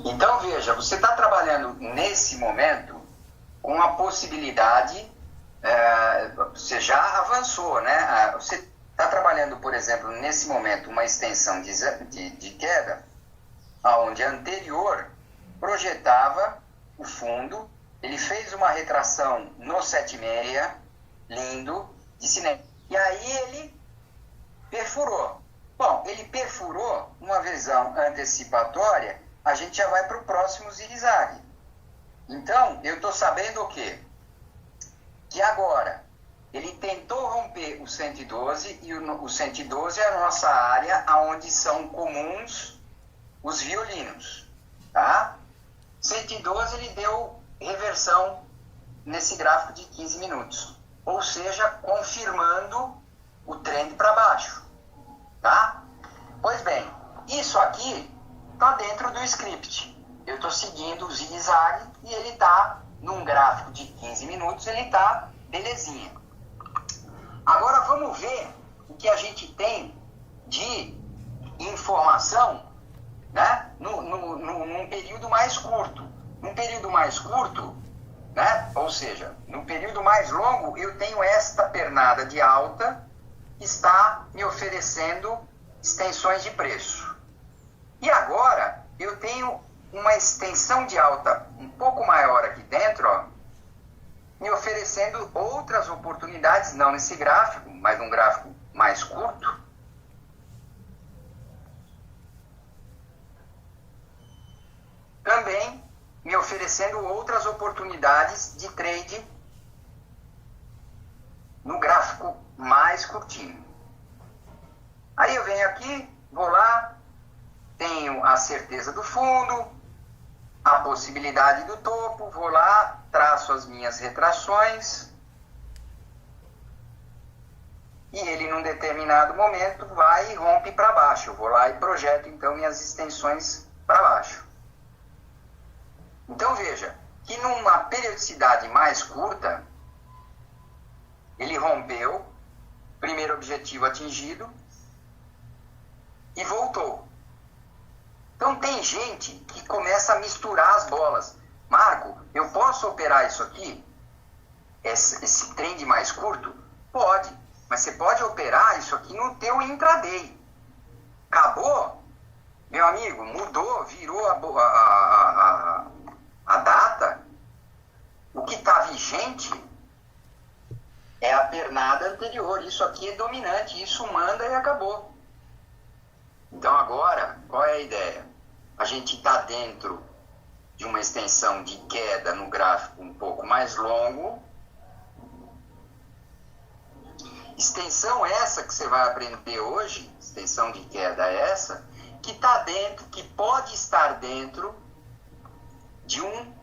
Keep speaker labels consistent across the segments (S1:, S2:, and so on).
S1: Então, veja, você está trabalhando nesse momento com a possibilidade, você já avançou, né? Você está trabalhando, por exemplo, nesse momento, uma extensão de queda, onde a anterior projetava o fundo, ele fez uma retração no 7,6, lindo, de cinema. E aí ele perfurou. Bom, ele perfurou uma visão antecipatória, a gente já vai para o próximo zigue-zague. Então, eu estou sabendo o quê? Que agora ele tentou romper o 112, e o 112 é a nossa área onde são comuns os violinos, tá? 112 ele deu reversão nesse gráfico de 15 minutos, ou seja, confirmando o trend para baixo, tá? Pois bem, isso aqui está dentro do script. Eu estou seguindo o zigue-zague e ele está num gráfico de 15 minutos, ele está belezinha. Agora vamos ver o que a gente tem de informação, né, num período mais curto. Num período mais curto, né, ou seja, no período mais longo, eu tenho esta pernada de alta que está me oferecendo extensões de preço. E agora eu tenho uma extensão de alta um pouco maior aqui dentro, ó, me oferecendo outras oportunidades, não nesse gráfico, mas num gráfico mais curto. Também me oferecendo outras oportunidades de trade no gráfico mais curtinho. Aí eu venho aqui, vou lá, tenho a certeza do fundo, a possibilidade do topo, vou lá, traço as minhas retrações e ele num determinado momento vai e rompe para baixo. Eu vou lá e projeto então minhas extensões para baixo. Então veja que numa periodicidade mais curta ele rompeu, primeiro objetivo atingido e voltou. Então tem gente que começa a misturar as bolas. Marco, eu posso operar isso aqui? Esse trend mais curto? Pode, mas você pode operar isso aqui no teu intraday. Acabou, meu amigo, mudou, virou a data. O que está vigente é a pernada anterior. Isso aqui é dominante, isso manda e acabou. Então agora, qual é a ideia? A gente está dentro de uma extensão de queda no gráfico um pouco mais longo. Extensão essa que você vai aprender hoje, extensão de queda essa, que está dentro, que pode estar dentro de um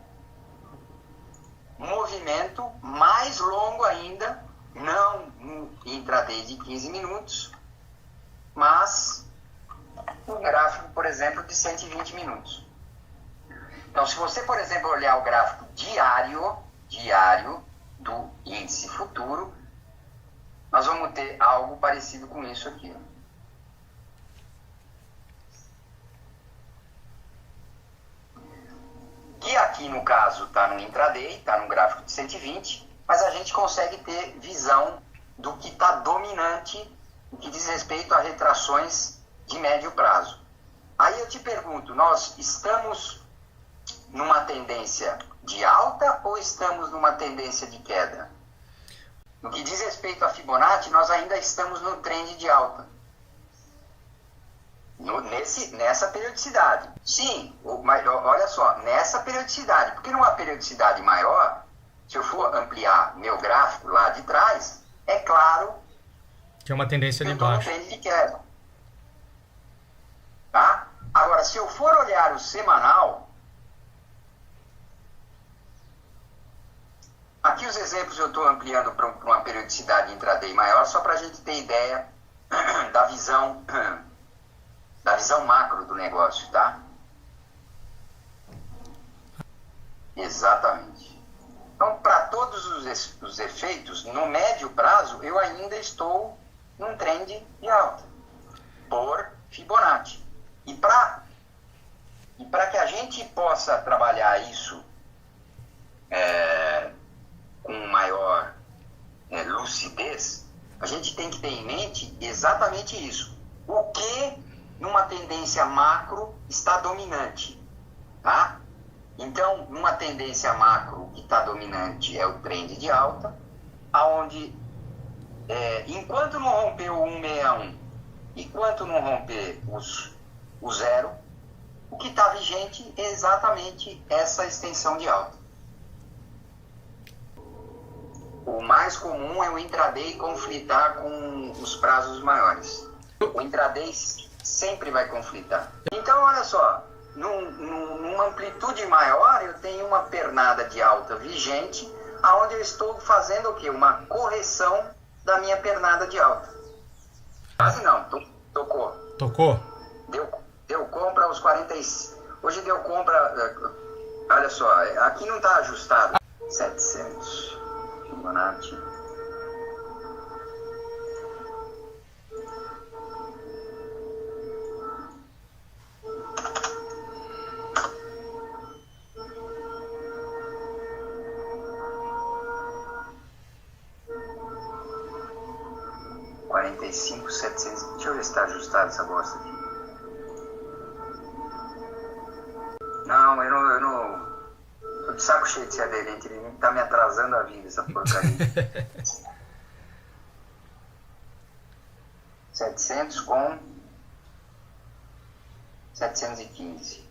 S1: movimento mais longo ainda, não no intraday de 15 minutos, mas um gráfico, por exemplo, de 120 minutos. Então, se você, por exemplo, olhar o gráfico diário do índice futuro, nós vamos ter algo parecido com isso aqui. Que aqui, no caso, está no intraday, está no gráfico de 120, mas a gente consegue ter visão do que está dominante no que diz respeito a retrações de médio prazo. Aí eu te pergunto, nós estamos numa tendência de alta ou estamos numa tendência de queda? No que diz respeito a Fibonacci, nós ainda estamos no trend de alta. Nessa periodicidade. Sim, mas olha só, nessa periodicidade. Porque numa periodicidade maior, se eu for ampliar meu gráfico lá de trás, é claro
S2: que é uma tendência
S1: que
S2: de
S1: eu estou no
S2: baixo.
S1: trend de queda. Tá? Agora, se eu for olhar o semanal, aqui os exemplos eu estou ampliando para uma periodicidade intraday maior, só para a gente ter ideia da visão macro do negócio, tá? Exatamente. Então, para todos os efeitos, no médio prazo, eu ainda estou num trend de alta, por Fibonacci. E para que a gente possa possa trabalhar isso com maior lucidez, a gente tem que ter em mente exatamente isso. O que numa tendência macro está dominante, tá? Então, numa tendência macro que está dominante é o trend de alta, aonde enquanto não romper o 161, enquanto não romper o zero, o que está vigente é exatamente essa extensão de alta. O mais comum é o intraday conflitar com os prazos maiores. O intraday sempre vai conflitar. Então, olha só, numa amplitude maior, eu tenho uma pernada de alta vigente, aonde eu estou fazendo o quê? Uma correção da minha pernada de alta. Quase não, tocou.
S2: Tocou?
S1: Deu compra aos 46. Hoje deu compra, olha só, aqui não está ajustado. 700. Fibonacci. $45.700. Deixa eu ver se está ajustado essa bosta aqui. Não, eu não. Tô de saco cheio de ser aderente, ele tá me atrasando a vida, essa porcaria. 700 com 715.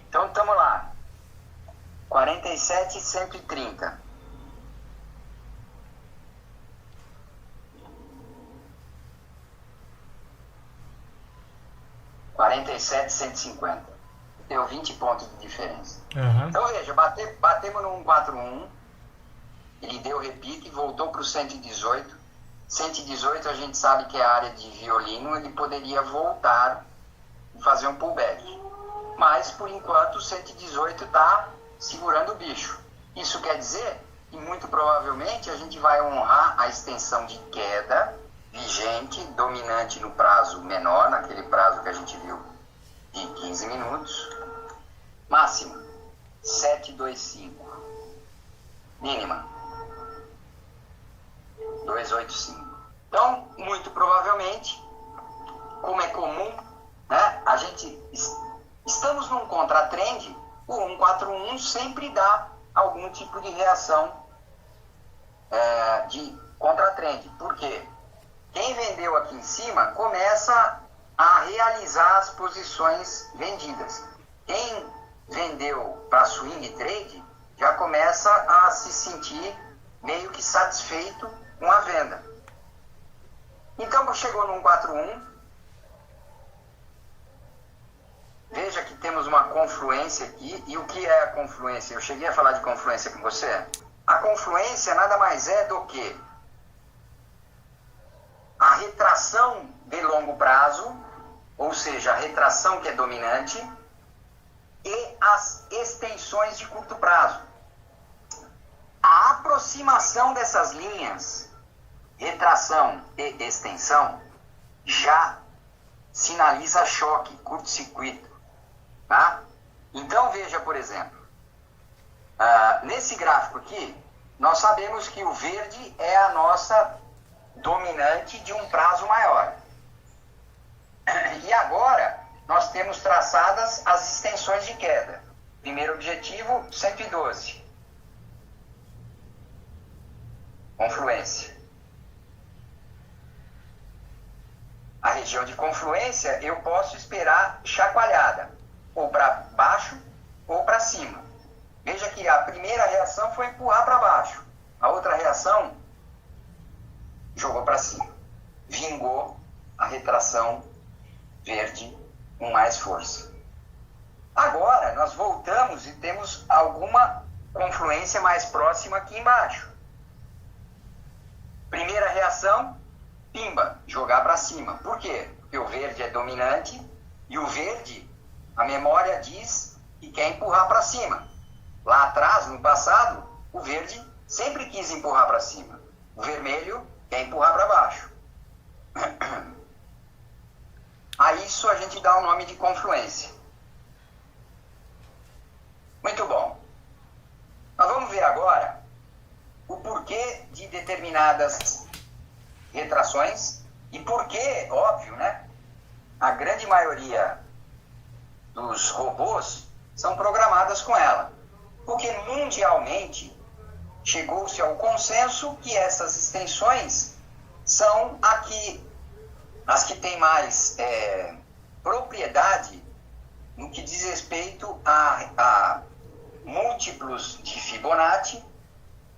S1: Então, estamos lá. 47.130. $47.150. Deu 20 pontos de diferença.
S2: Uhum.
S1: Então, veja, batemos no 141. Ele deu repique, voltou para o 118. 118 a gente sabe que é a área de violino, ele poderia voltar e fazer um pullback. Mas, por enquanto, o 118 está segurando o bicho. Isso quer dizer que, muito provavelmente, a gente vai honrar a extensão de queda vigente, dominante no prazo menor, naquele prazo que a gente viu de 15 minutos. Máximo, 725. Mínima, 285. Então, muito provavelmente, como é comum, né, a gente... Estamos num contratrend, o 141 sempre dá algum tipo de reação de contratrend. Por quê? Quem vendeu aqui em cima começa a realizar as posições vendidas. Quem vendeu para swing trade já começa a se sentir meio que satisfeito com a venda. Então, chegou no 141. Veja que temos uma confluência aqui. E o que é a confluência? Eu cheguei a falar de confluência com você. A confluência nada mais é do que a retração de longo prazo, ou seja, a retração que é dominante, e as extensões de curto prazo. A aproximação dessas linhas, retração e extensão, já sinaliza choque, curto-circuito. Tá? Então, veja, por exemplo, nesse gráfico aqui, nós sabemos que o verde é a nossa dominante de um prazo maior. E agora, nós temos traçadas as extensões de queda. Primeiro objetivo, 112. Confluência. A região de confluência, eu posso esperar chacoalhada, ou para baixo ou para cima. Veja que a primeira reação foi empurrar para baixo. A outra reação jogou para cima. Vingou a retração verde com mais força. Agora, nós voltamos e temos alguma confluência mais próxima aqui embaixo. Primeira reação, pimba, jogar para cima. Por quê? Porque o verde é dominante e o verde, a memória diz que quer empurrar para cima. Lá atrás, no passado, o verde sempre quis empurrar para cima. O vermelho quer empurrar para baixo. A isso a gente dá o nome de confluência. Muito bom. Nós vamos ver agora o porquê de determinadas retrações e porquê, óbvio, né? A grande maioria dos robôs são programadas com ela. Porque mundialmente chegou-se ao consenso que essas extensões são as que têm mais propriedade no que diz respeito a múltiplos de Fibonacci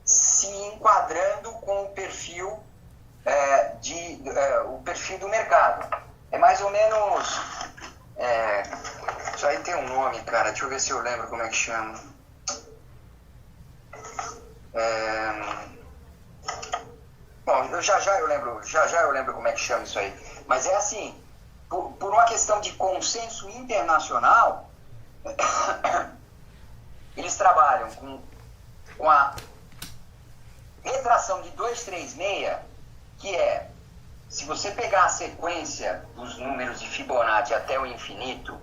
S1: se enquadrando com o perfil o perfil do mercado. É mais ou menos isso aí tem um nome, cara, deixa eu ver se eu lembro como é que chama. Bom, já eu lembro como é que chama isso aí. Mas é assim, por uma questão de consenso internacional, eles trabalham com a retração de 236, que é, se você pegar a sequência dos números de Fibonacci até o infinito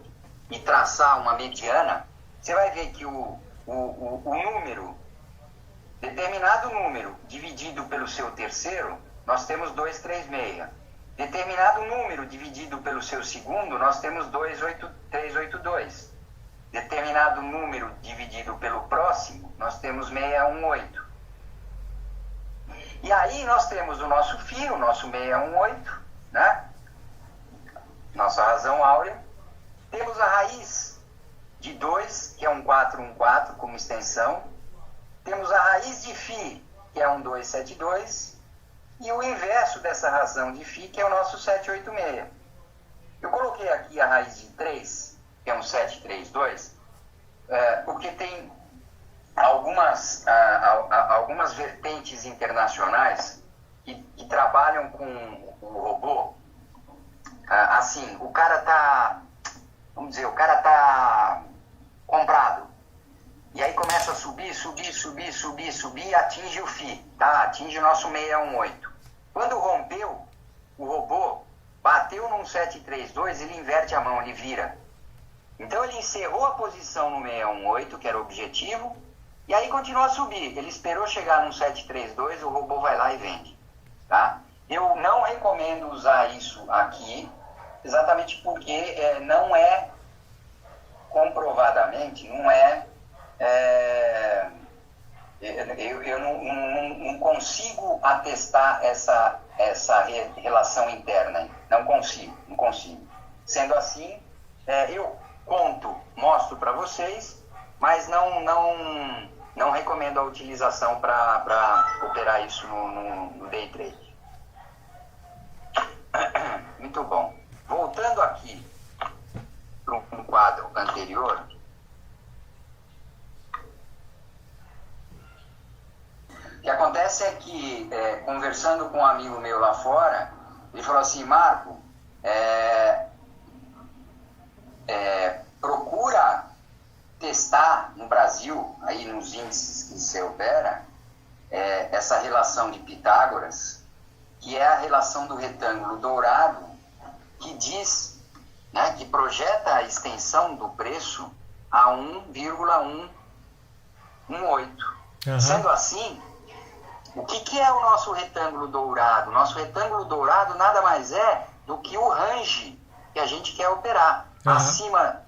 S1: e traçar uma mediana, você vai ver que o número, determinado número dividido pelo seu terceiro, nós temos 236. Determinado número dividido pelo seu segundo, nós temos 382. Determinado número dividido pelo próximo, nós temos 618. E aí nós temos o nosso φ, o nosso 618, né? Nossa razão áurea. Temos a raiz de 2, que é um 414 como extensão. Temos a raiz de φ, que é um 272. E o inverso dessa razão de φ, que é o nosso 786. Eu coloquei aqui a raiz de 3, que é um 732, porque tem algumas vertentes internacionais que trabalham com o robô. Assim, o cara tá comprado. E aí começa a subir, e atinge o φ, tá? Atinge o nosso 618. Quando rompeu, o robô bateu num 732, ele inverte a mão, ele vira. Então ele encerrou a posição no 618, que era o objetivo, e aí continua a subir. Ele esperou chegar num 732, o robô vai lá e vende, tá? Eu não recomendo usar isso aqui, exatamente porque não é, comprovadamente, eu não consigo atestar essa relação interna. Não consigo. Sendo assim, eu mostro para vocês, mas não recomendo a utilização para operar isso no day trade. Muito bom. Voltando aqui para um quadro anterior, o que acontece é que, conversando com um amigo meu lá fora, ele falou assim: Marco, procura testar no Brasil, aí nos índices que você opera, essa relação de Pitágoras, que é a relação do retângulo dourado, que diz, né, que projeta a extensão do preço a 1,118. Uhum. Sendo assim, o que é o nosso retângulo dourado? O nosso retângulo dourado nada mais é do que o range que a gente quer operar. Uhum. Acima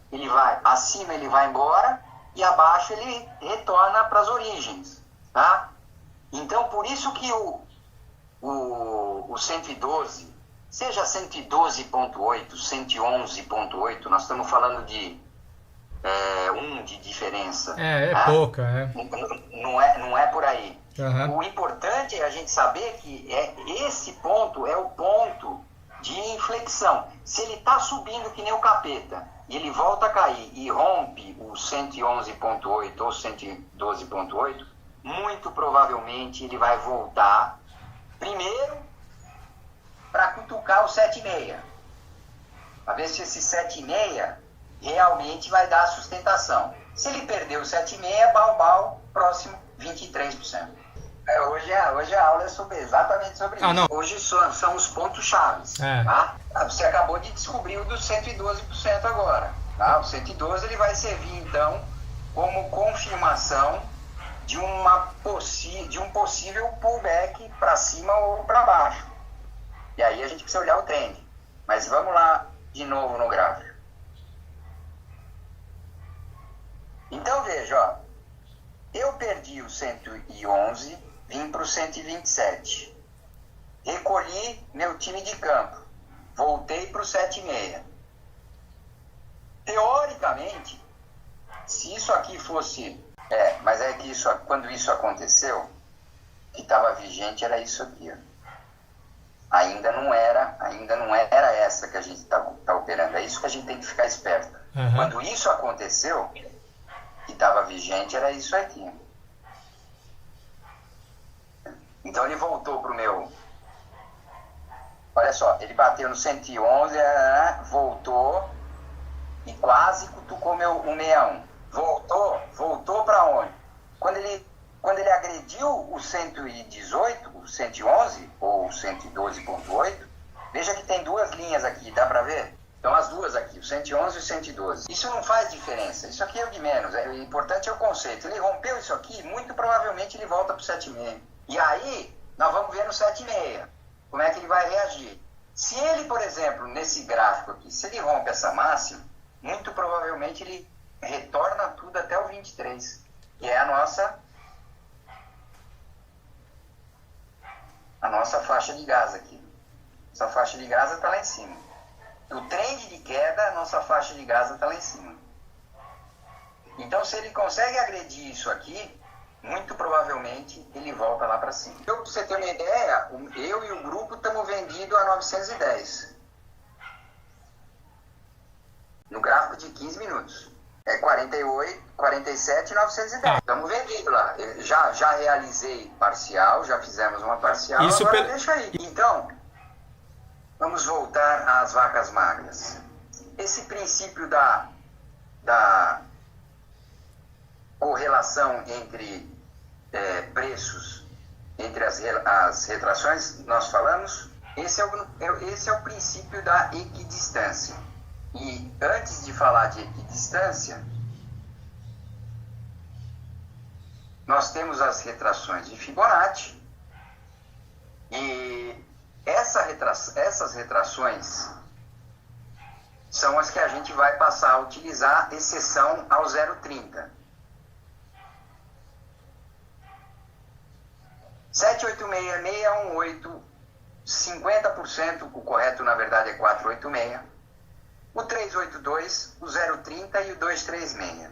S1: ele vai embora e abaixo ele retorna para as origens, tá? Então, por isso que o 112, seja 112.8, 111.8, nós estamos falando de 1 de diferença. Tá?
S2: Pouca,
S1: Não é por aí.
S2: Uhum.
S1: O importante é a gente saber que esse ponto é o ponto de inflexão. Se ele está subindo que nem o capeta e ele volta a cair e rompe o 111.8 ou 112.8, muito provavelmente ele vai voltar Primeiro, para cutucar o 7,6. Para ver se esse 7,6 realmente vai dar sustentação. Se ele perder o 7,6, bal, próximo 23%. Hoje a aula é exatamente sobre isso.
S2: Não.
S1: Hoje são os pontos chaves. Tá? Você acabou de descobrir o do 112% agora. Tá? O 112 ele vai servir, então, como confirmação de um possível pullback para cima ou para baixo. E aí a gente precisa olhar o trend. Mas vamos lá de novo no gráfico. Então veja, ó, eu perdi o 111, vim para o 127. Recolhi meu time de campo. Voltei para o 7,6. Teoricamente, se isso aqui fosse... mas é que quando isso aconteceu, o que estava vigente era isso aqui, ó. Ainda não era essa que a gente tá operando. É isso que a gente tem que ficar esperto.
S2: Uhum.
S1: Quando isso aconteceu, que estava vigente era isso aqui. Então ele voltou pro meu... Olha só, ele bateu no 111, voltou e quase cutucou o 61. Voltou para onde? Quando ele agrediu o 118, o 111 ou o 112.8, veja que tem duas linhas aqui, dá para ver? Então as duas aqui, o 111 e o 112. Isso não faz diferença, isso aqui é o de menos, o importante é o conceito. Ele rompeu isso aqui, muito provavelmente ele volta para o 7,6. E aí, nós vamos ver no 7,6, como é que ele vai reagir. Se ele, por exemplo, nesse gráfico aqui, se ele rompe essa máxima, muito provavelmente ele retorna tudo até o 23, que é a nossa faixa de gás aqui. Essa faixa de gás está lá em cima. O trend de queda, a nossa faixa de gás está lá em cima. Então, se ele consegue agredir isso aqui, muito provavelmente ele volta lá para cima. Então, para você ter uma ideia, eu e o grupo estamos vendidos a 910. No gráfico de 15 minutos. É 48, 47 910. Estamos vendidos lá. Eu já realizei parcial, já fizemos uma parcial,
S2: isso
S1: agora deixa aí. Então, vamos voltar às vacas magras. Esse princípio da correlação entre preços, entre as retrações, nós falamos, esse é o princípio da equidistância. E antes de falar de equidistância, nós temos as retrações de Fibonacci, e essas retrações são as que a gente vai passar a utilizar, exceção ao 0,30. 786, 618, 50%, o correto na verdade é 486. O 382, o 030 e o 236.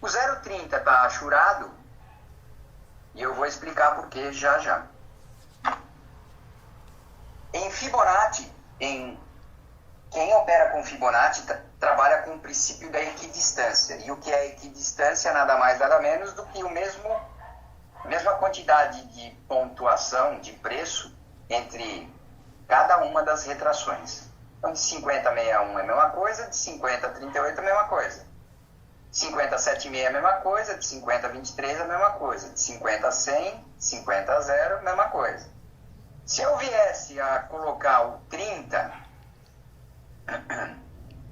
S1: O 030 está achurado e eu vou explicar por que já. Em Fibonacci, quem opera com Fibonacci trabalha com o princípio da equidistância. E o que é equidistância? Nada mais, nada menos do que a mesma quantidade de pontuação, de preço, entre cada uma das retrações. Então, de 50 a 61 é a mesma coisa, de 50 a 38 é a mesma coisa. De 50 a 76 é a mesma coisa, de 50 a 23 é a mesma coisa. De 50 a 100, 50 a 0 é a mesma coisa. Se eu viesse a colocar o 30,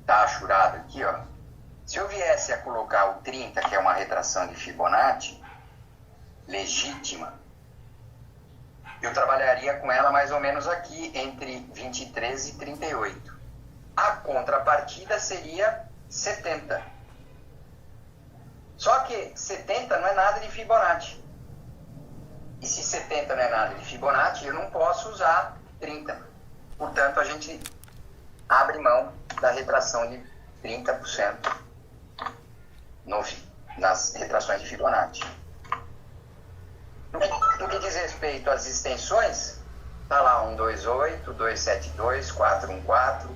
S1: tá achurado aqui, ó. Se eu viesse a colocar o 30, que é uma retração de Fibonacci, legítima, eu trabalharia com ela mais ou menos aqui, entre 23 e 38. A contrapartida seria 70. Só que 70 não é nada de Fibonacci. E se 70 não é nada de Fibonacci, eu não posso usar 30. Portanto, a gente abre mão da retração de 30% nas retrações de Fibonacci. No que diz respeito às extensões, está lá 128, 272, 414,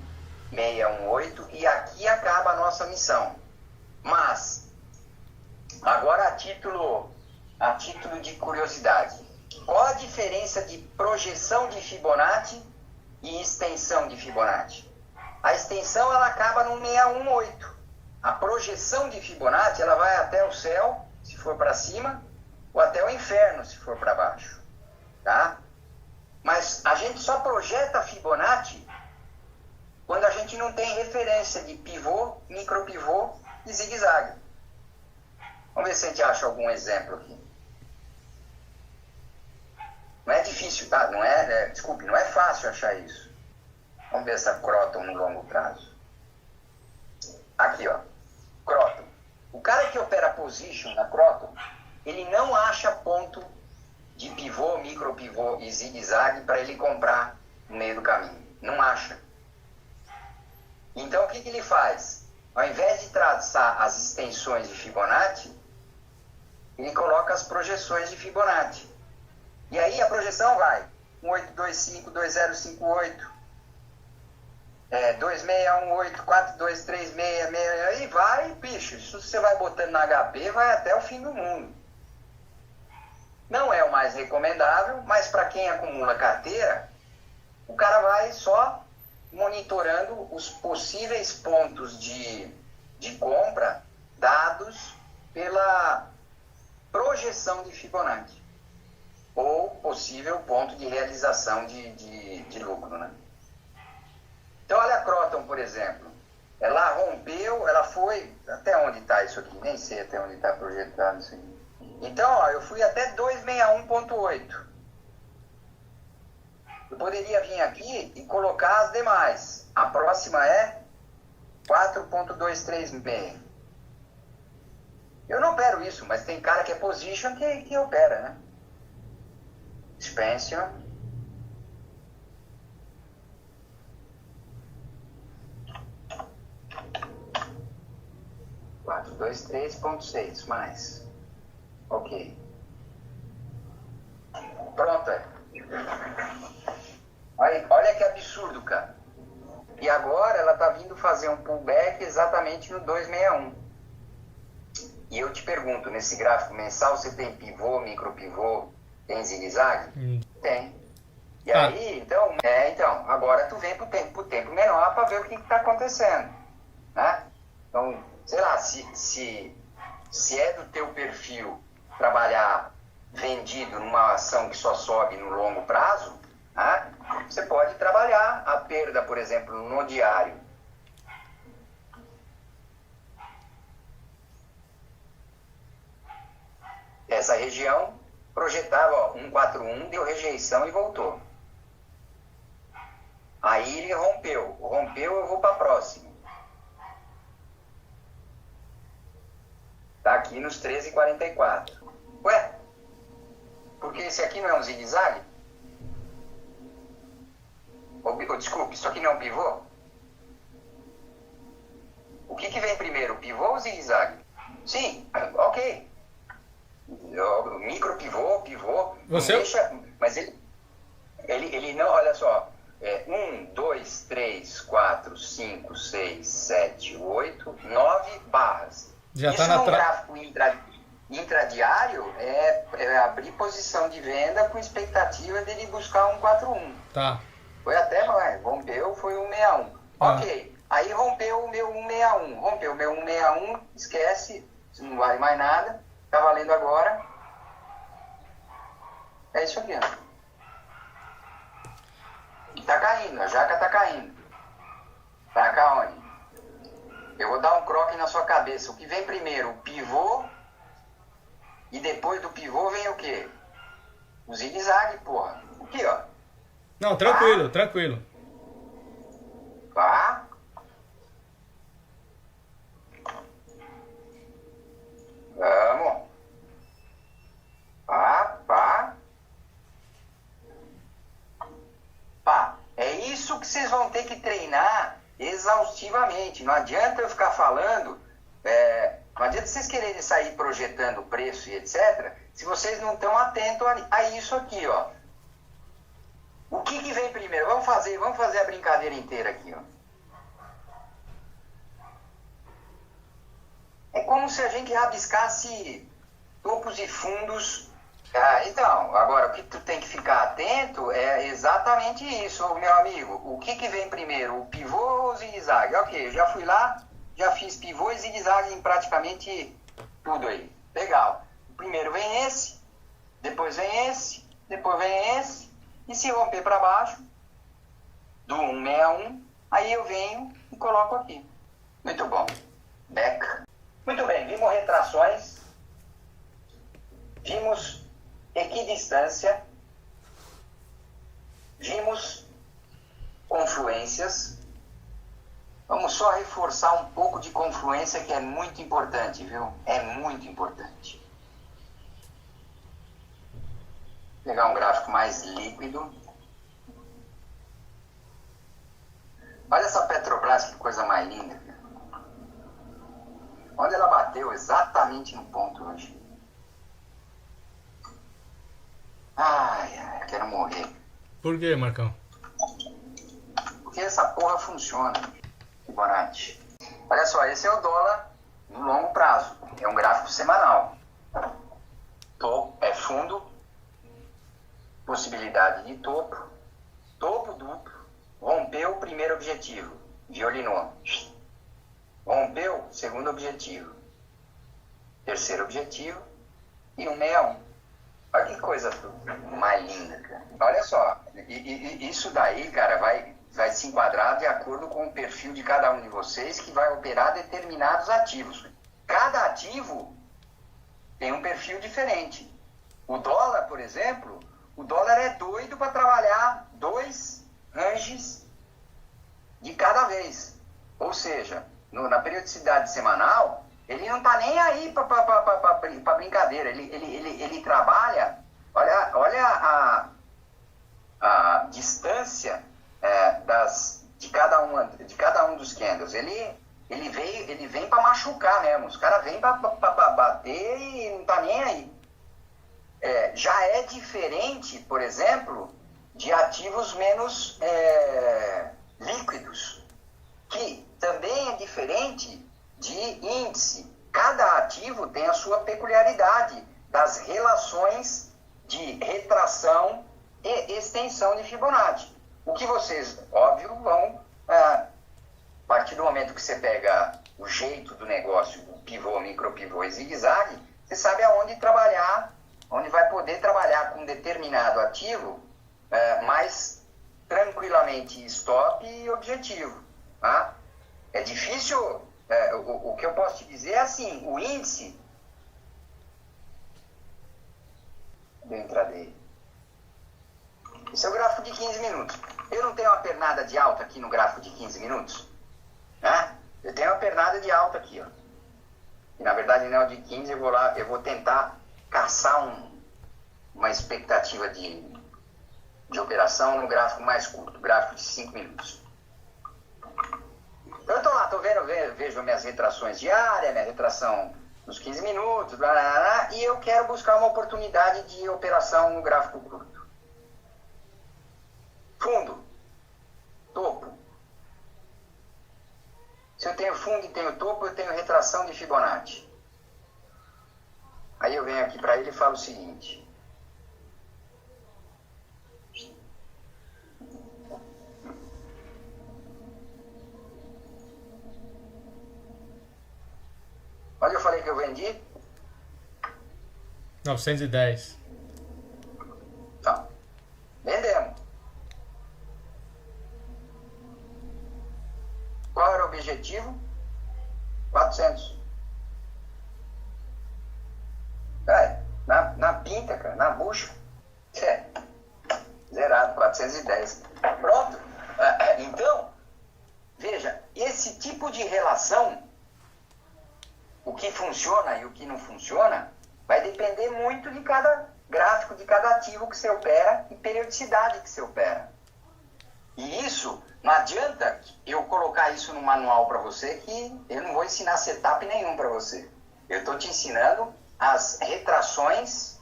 S1: 618 e aqui acaba a nossa missão. Mas, agora a título de curiosidade, Qual a diferença de projeção de Fibonacci e extensão de Fibonacci? A extensão ela acaba no 618. A projeção de Fibonacci ela vai até o céu, se for para cima, ou até o inferno, se for para baixo. Tá? Mas a gente só projeta Fibonacci quando a gente não tem referência de pivô, micropivô e zigue-zague. Vamos ver se a gente acha algum exemplo aqui. Não é difícil, tá? Desculpe, não é fácil achar isso. Vamos ver essa Croton no longo prazo. Aqui, ó. Croton. O cara que opera position na Croton, ele não acha ponto de pivô, micropivô e zigue-zague para ele comprar no meio do caminho. Não acha. Então, o que ele faz? Ao invés de traçar as extensões de Fibonacci, ele coloca as projeções de Fibonacci. E aí a projeção vai 1825, 2058, 2618, 4236, aí vai, bicho, isso você vai botando na HP, vai até o fim do mundo. Não é o mais recomendável, mas para quem acumula carteira, o cara vai só monitorando os possíveis pontos de compra dados pela projeção de Fibonacci ou possível ponto de realização de lucro, né? Então olha a Croton, por exemplo, ela rompeu, ela foi, até onde está isso aqui? Nem sei até onde está projetado isso aqui. Então, ó, eu fui até 261.8. Eu poderia vir aqui e colocar as demais. A próxima é 4.236. Eu não opero isso, mas tem cara que é position que opera, né? Expansion. Quatro, dois, 3.6 mais. Ok. Pronto. Olha que absurdo, cara. E agora ela tá vindo fazer um pullback exatamente no 261. E eu te pergunto, nesse gráfico mensal você tem pivô, micropivô, tem zigue-zague? Tem. E aí, então, agora tu vem pro tempo menor para ver o que está acontecendo, né? Então, sei lá, se é do teu perfil trabalhar vendido numa ação que só sobe no longo prazo, né? Você pode trabalhar a perda, por exemplo, no diário. Essa região projetava, ó, 141, deu rejeição e voltou. Aí ele rompeu, eu vou para a próxima. Tá aqui nos 13,44. Ué, porque esse aqui não é um zigue-zague? Desculpe, isso aqui não é um pivô? O que vem primeiro, pivô ou zigue-zague? Sim, ok. Micro pivô,
S2: você...
S1: deixa, mas ele não, olha só, 1, 2, 3, 4, 5, 6, 7, 8, 9 barras.
S2: Já
S1: isso
S2: tá
S1: num gráfico intradiário é abrir posição de venda com expectativa dele buscar 141.
S2: Tá.
S1: Foi até, rompeu, foi 161. Ok, aí rompeu o meu 161, rompeu o meu 161, esquece, não vale mais nada. Tá valendo agora. É isso aqui, ó. Tá caindo, a jaca tá caindo. Tá cá onde? Eu vou dar um croque na sua cabeça. O que vem primeiro? O pivô. E depois do pivô vem o quê? O zigue-zague, porra. Aqui, ó.
S2: Não, tranquilo, tranquilo.
S1: Tá. Vamos. Pá. É isso que vocês vão ter que treinar exaustivamente. Não adianta eu ficar falando, não adianta vocês quererem sair projetando preço e etc., se vocês não estão atentos a isso aqui, ó. O que vem primeiro? Vamos fazer a brincadeira inteira aqui, ó. É como se a gente rabiscasse topos e fundos Então, agora o que tu tem que ficar atento é exatamente isso, meu amigo. O que vem primeiro, o pivô ou o zigue-zague? Ok, eu já fui lá, já fiz pivô e zigue-zague em praticamente tudo aí. Legal. Primeiro vem esse, depois vem esse, depois vem esse. E se romper para baixo, do 161, aí eu venho e coloco aqui. Muito bom. Back. Muito bem, vimos retrações. Vimos equidistância, vimos confluências. Vamos só reforçar um pouco de confluência, que é muito importante, viu? É muito importante. Vou pegar um gráfico mais líquido. Olha essa Petrobras, que coisa mais linda. Olha, ela bateu exatamente no ponto hoje. Ai, quero morrer.
S2: Por quê, Marcão?
S1: Porque essa porra funciona. Fibonacci. Olha só, esse é o dólar no longo prazo. É um gráfico semanal. É fundo, possibilidade de topo, topo duplo, rompeu o primeiro objetivo, violinou. Rompeu o segundo objetivo, terceiro objetivo e 161. Olha que coisa mais linda, cara. Olha só, isso daí, cara, vai se enquadrar de acordo com o perfil de cada um de vocês, que vai operar determinados ativos. Cada ativo tem um perfil diferente. O dólar, por exemplo, o dólar é doido para trabalhar 2 ranges de cada vez. Ou seja, na periodicidade semanal, ele não está nem aí para brincadeira. Ele trabalha, olha a distância de cada um dos candles. Ele vem para machucar mesmo. Os caras vêm para bater e não está nem aí. Já é diferente, por exemplo, de ativos menos líquidos, que também é diferente de índice. Cada ativo tem a sua peculiaridade das relações de retração e extensão de Fibonacci. O que vocês, óbvio, vão, a partir do momento que você pega o jeito do negócio, o pivô, micropivô e zigue-zague, você sabe aonde trabalhar, onde vai poder trabalhar com um determinado ativo mais tranquilamente stop e objetivo. Tá? É difícil, o que eu posso te dizer é assim, o índice do intraday. Esse é o gráfico de 15 minutos. Eu não tenho uma pernada de alta aqui no gráfico de 15 minutos? Né? Eu tenho uma pernada de alta aqui, ó. E na verdade não é o de 15, eu vou tentar caçar uma expectativa de operação no gráfico mais curto, gráfico de 5 minutos. Então eu estou lá, vejo minhas retrações diárias, minha retração nos 15 minutos, blá, blá, blá, e eu quero buscar uma oportunidade de operação no gráfico curto. Fundo, topo. Se eu tenho fundo e tenho topo, eu tenho retração de Fibonacci. Aí eu venho aqui para ele e falo o seguinte. Onde eu falei que eu vendi?
S2: 910.
S1: Tá. Vendemos. Qual era o objetivo? 400. Na pinta, cara, na bucha. Zerado, 410. Pronto. Então, veja, esse tipo de relação, o que funciona e o que não funciona, vai depender muito de cada gráfico, de cada ativo que você opera e periodicidade que você opera. E isso, não adianta eu colocar isso no manual para você, que eu não vou ensinar setup nenhum para você. Eu estou te ensinando as retrações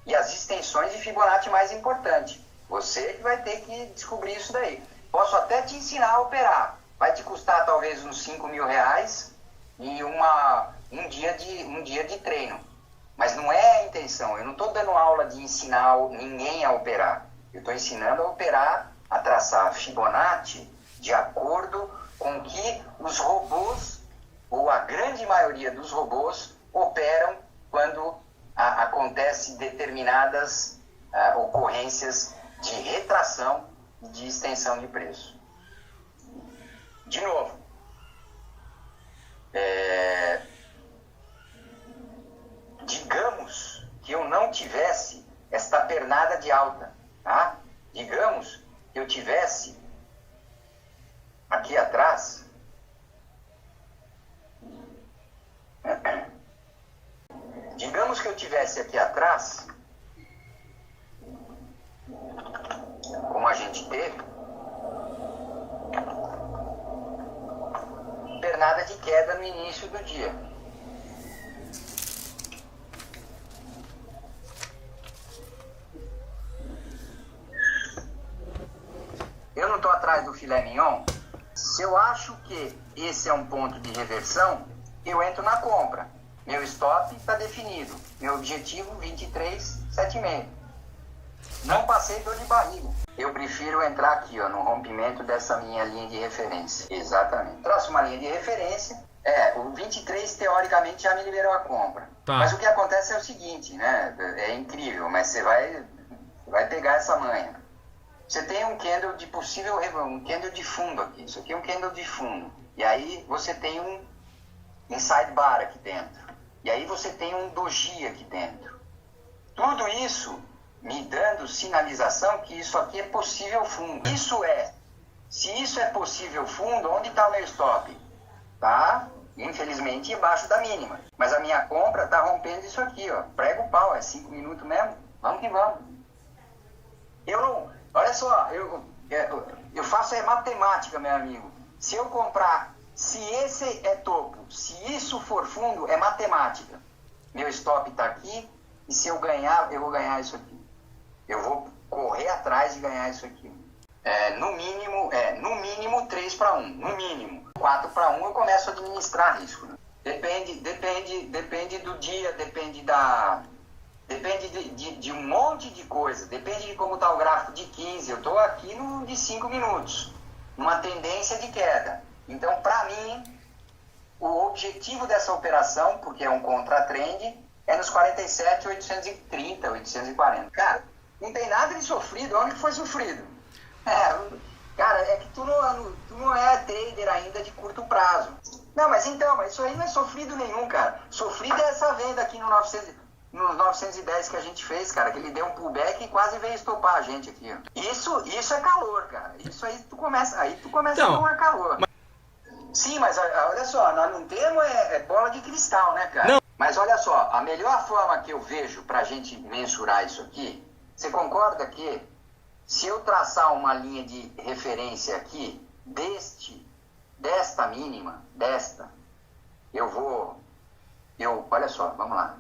S1: e as extensões de Fibonacci mais importantes. Você que vai ter que descobrir isso daí. Posso até te ensinar a operar. Vai te custar talvez uns R$5.000 e um dia de treino. Mas não é a intenção. Eu não estou dando aula de ensinar ninguém a operar. Eu estou ensinando a operar, a traçar Fibonacci de acordo com que os robôs, ou a grande maioria dos robôs, operam quando acontece determinadas ocorrências de retração e de extensão de preço. De novo, digamos que eu não tivesse esta pernada de alta, tá? Digamos que eu tivesse aqui atrás como a gente teve, pernada de queda no início do dia. Eu não estou atrás do filé mignon. Se eu acho que esse é um ponto de reversão, eu entro na compra. Meu stop está definido. Meu objetivo 23,76. Não passei dor de barriga. Eu prefiro entrar aqui, ó, no rompimento dessa minha linha de referência. Exatamente. Traço uma linha de referência. O 23 teoricamente já me liberou a compra.
S2: Tá.
S1: Mas o que acontece é o seguinte, né? É incrível, mas você vai pegar essa manha. Você tem um candle de possível, um candle de fundo aqui. Isso aqui é um candle de fundo. E aí você tem um inside bar aqui dentro. E aí você tem um doji aqui dentro. Tudo isso me dando sinalização que isso aqui é possível fundo. Se isso é possível fundo, onde está o meu stop? Tá, infelizmente, embaixo da mínima. Mas a minha compra está rompendo isso aqui, ó. Prega o pau, é 5 minutos mesmo. Vamos que vamos. Eu não... Olha só, eu faço matemática, meu amigo. Se eu comprar, se esse é topo, se isso for fundo, é matemática. Meu stop está aqui, e se eu ganhar, eu vou ganhar isso aqui. Eu vou correr atrás de ganhar isso aqui. No mínimo 3 para 1, no mínimo. 4 para 1 eu começo a administrar risco. Né? Depende do dia, depende de um monte de coisa, depende de como está o gráfico de 15, eu estou aqui no de 5 minutos, numa tendência de queda. Então, para mim, o objetivo dessa operação, porque é um contra-trend, é nos 47, 830, 840. Cara, não tem nada de sofrido, onde que foi sofrido? Cara, é que tu não é trader ainda de curto prazo. Não, mas isso aí não é sofrido nenhum, cara. Sofrido é essa venda aqui no 910 que a gente fez, cara, que ele deu um pullback e quase veio estopar a gente aqui. Ó. Isso é calor, cara. Isso aí tu começa então, a tomar calor. Sim, mas olha só, nós não temos bola de cristal, né, cara? Não. Mas olha só, a melhor forma que eu vejo pra gente mensurar isso aqui, você concorda que se eu traçar uma linha de referência aqui, desta mínima, olha só, vamos lá.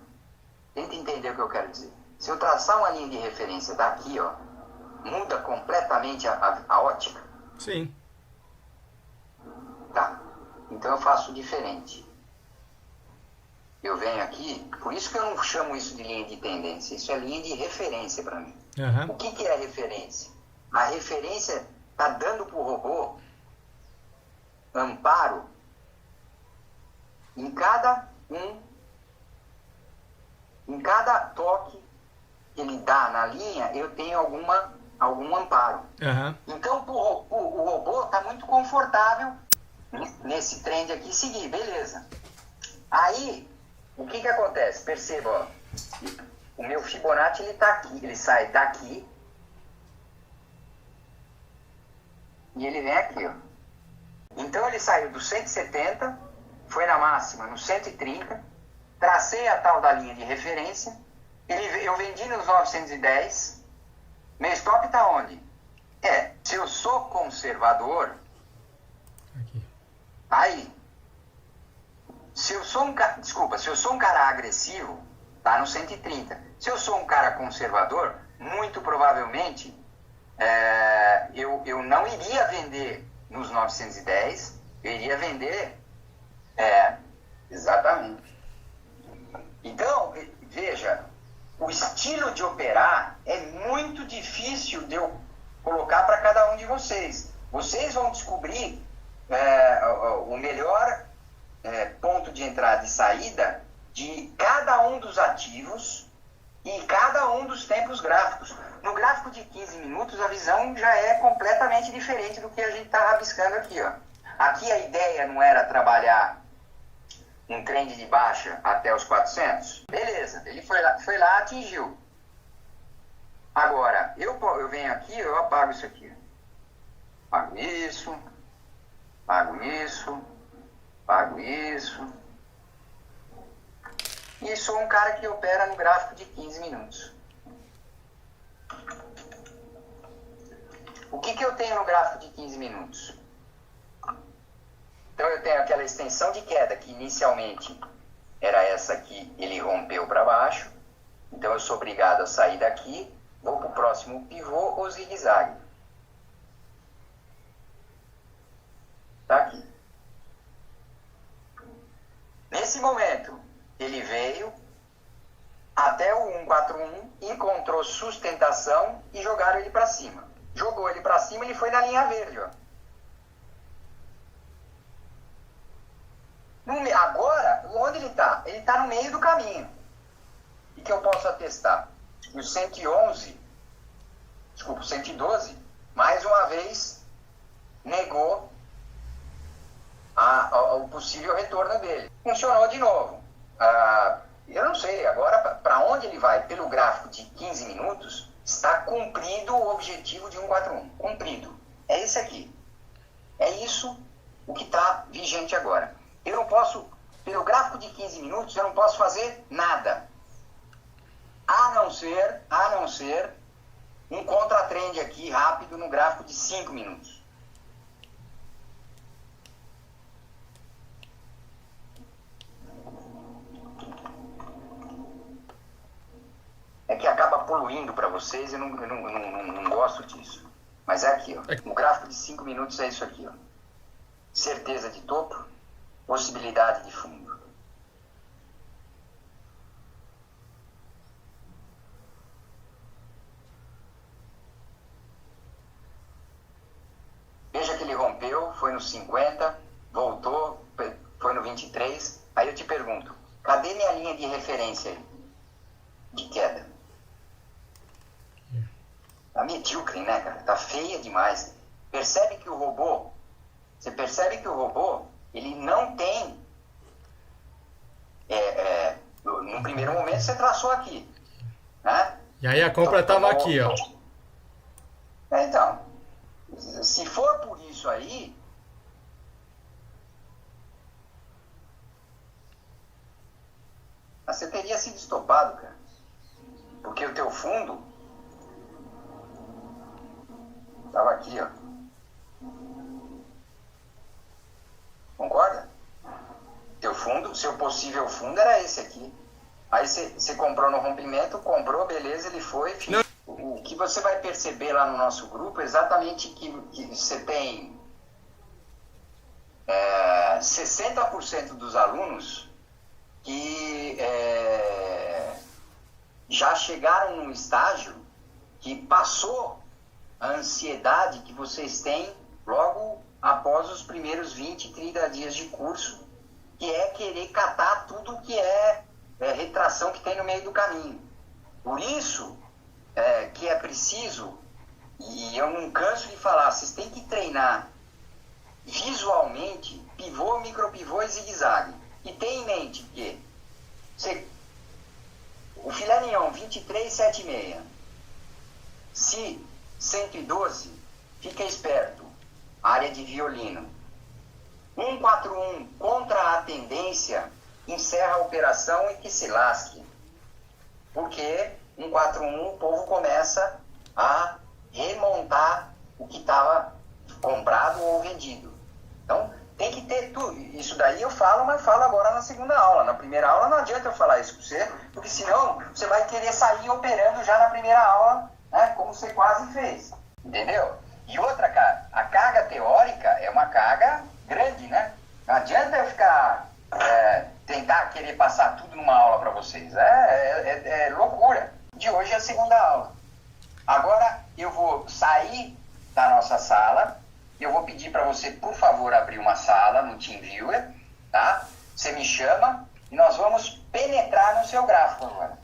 S1: Tenta entender o que eu quero dizer. Se eu traçar uma linha de referência daqui, ó, muda completamente a ótica?
S2: Sim.
S1: Tá. Então eu faço diferente. Eu venho aqui, por isso que eu não chamo isso de linha de tendência. Isso é linha de referência para mim.
S2: Uhum.
S1: O que é referência? A referência está dando para o robô amparo em cada toque que ele dá na linha, eu tenho algum amparo.
S2: Uhum.
S1: Então, o robô está muito confortável nesse trend aqui seguir, beleza. Aí, o que acontece? Perceba, ó, o meu Fibonacci ele está aqui, ele sai daqui e ele vem aqui, ó. Então, ele saiu do 170, foi na máxima no 130, tracei a tal da linha de referência, eu vendi nos 910, meu stop está onde? Se eu sou conservador,
S2: aqui.
S1: Aí, se eu sou um cara agressivo, tá no 130. Se eu sou um cara conservador, muito provavelmente eu não iria vender nos 910, eu iria vender exatamente. Então, veja, vocês. Vocês vão descobrir o melhor ponto de entrada e saída de cada um dos ativos e cada um dos tempos gráficos. No gráfico de 15 minutos, a visão já é completamente diferente do que a gente está rabiscando aqui. Ó. Aqui a ideia não era trabalhar um trend de baixa até os 400? Beleza, ele foi lá, atingiu. Agora, eu venho aqui, eu apago isso aqui. Pago isso, pago isso, pago isso. E sou um cara que opera no gráfico de 15 minutos. O que eu tenho no gráfico de 15 minutos? Então eu tenho aquela extensão de queda que inicialmente era essa aqui, ele rompeu para baixo. Então eu sou obrigado a sair daqui, vou para o próximo pivô ou zigue-zague. Está aqui. Nesse momento, ele veio até o 141, encontrou sustentação e jogaram ele para cima. Jogou ele para cima, ele foi na linha verde. Ó. Agora, onde ele está? Ele está no meio do caminho. E que eu posso atestar? O 111, desculpa, o 112, mais uma vez, negou o possível retorno dele. Funcionou de novo. Eu não sei, agora para onde ele vai? Pelo gráfico de 15 minutos, está cumprido o objetivo de 141. Cumprido. É esse aqui. É isso o que está vigente agora. Eu não posso, pelo gráfico de 15 minutos, eu não posso fazer nada. A não ser um contratrend aqui rápido no gráfico de 5 minutos. É que acaba poluindo para vocês e eu não gosto disso. Mas é aqui, ó. O gráfico de 5 minutos é isso aqui, ó. Certeza de topo, possibilidade de fundo. Veja que ele rompeu, foi no 50, voltou, foi no 23. Aí eu te pergunto, cadê minha linha de referência aí? De queda? Tá medíocre, né, cara? Tá feia demais. Percebe que o robô, ele não tem, no primeiro momento você traçou aqui, né?
S2: E aí a compra estava aqui, ó.
S1: Então, se for por isso aí, você teria sido estopado, cara. Porque o teu fundo estava aqui, ó. Concorda? Teu fundo, seu possível fundo era esse aqui. Aí você comprou no rompimento, comprou, beleza, ele foi. O que você vai perceber lá no nosso grupo é exatamente que você tem 60% dos alunos que já chegaram num estágio que passou a ansiedade que vocês têm logo após os primeiros 20, 30 dias de curso, que é querer catar tudo que é retração que tem no meio do caminho. Por isso que é preciso, e eu não canso de falar, vocês têm que treinar visualmente pivô, micropivô e zigue-zague. E tenha em mente que o filé mignon 23,76, se 112, fica esperto, área de violino. 141 contra a tendência, encerra a operação e que se lasque. Porque 141 o povo começa a remontar o que estava comprado ou vendido. Então, tem que ter tudo. Isso daí eu falo, mas falo agora na segunda aula. Na primeira aula não adianta eu falar isso para você, porque senão você vai querer sair operando já na primeira aula, né, como você quase fez. Entendeu? E outra, cara, a carga teórica é uma carga grande, né? Não adianta eu ficar, tentar querer passar tudo numa aula para vocês. É loucura. De hoje é a segunda aula. Agora eu vou sair da nossa sala. Eu vou pedir para você, por favor, abrir uma sala no TeamViewer, tá? Você me chama e nós vamos penetrar no seu gráfico agora.